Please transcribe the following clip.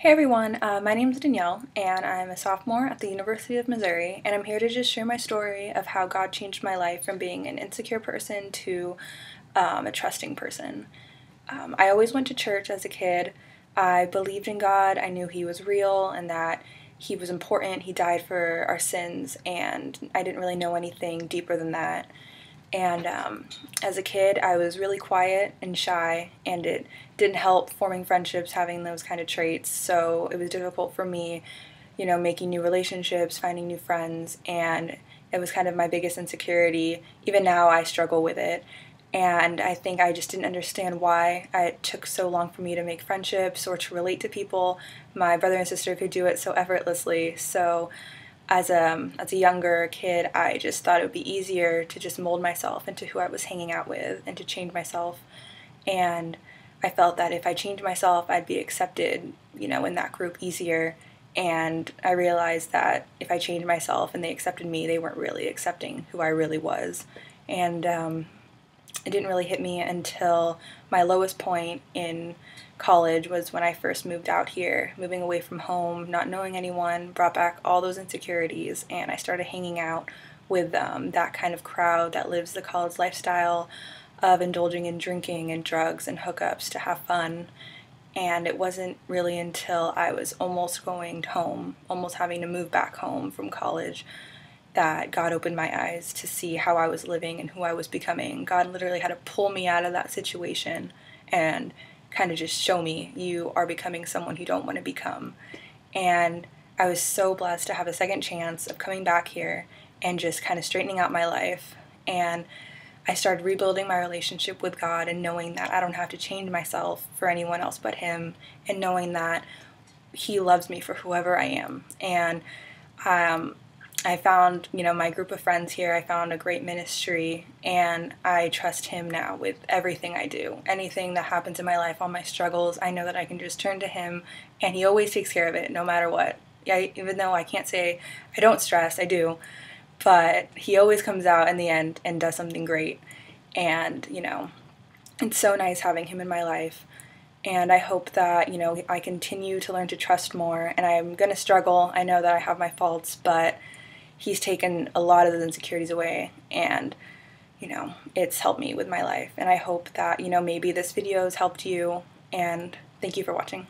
Hey everyone, my name is Danielle and I'm a sophomore at the University of Missouri, and I'm here to just share my story of how God changed my life from being an insecure person to a trusting person. I always went to church as a kid. I believed in God. I knew He was real and that He was important. He died for our sins, and I didn't really know anything deeper than that. And as a kid, I was really quiet and shy, and it didn't help forming friendships having those kind of traits. So it was difficult for me, making new relationships, finding new friends, and it was kind of my biggest insecurity. Even now, I struggle with it. And I think I just didn't understand why it took so long for me to make friendships or to relate to people. My brother and sister could do it so effortlessly. So as a younger kid, I just thought it would be easier to just mold myself into who I was hanging out with and to change myself. And I felt that if I changed myself, I'd be accepted, in that group easier. And I realized that if I changed myself and they accepted me, they weren't really accepting who I really was. And it didn't really hit me until my lowest point in college was when I first moved out here, moving away from home, not knowing anyone, brought back all those insecurities, and I started hanging out with that kind of crowd that lives the college lifestyle of indulging in drinking and drugs and hookups to have fun. And it wasn't really until I was almost going home, almost having to move back home from college, that God opened my eyes to see how I was living and who I was becoming. God literally had to pull me out of that situation and kind of just show me, you are becoming someone you don't want to become. And I was so blessed to have a second chance of coming back here and just kind of straightening out my life. And I started rebuilding my relationship with God and knowing that I don't have to change myself for anyone else but Him, and knowing that He loves me for whoever I am. And I found, my group of friends here. I found a great ministry, and I trust Him now with everything I do. Anything that happens in my life, all my struggles, I know that I can just turn to Him, and He always takes care of it, no matter what. Yeah, even though I can't say I don't stress, I do, but He always comes out in the end and does something great. And, it's so nice having Him in my life. And I hope that, I continue to learn to trust more, and I'm going to struggle. I know that I have my faults, but He's taken a lot of those insecurities away, and it's helped me with my life. And I hope that maybe this video has helped you, and thank you for watching.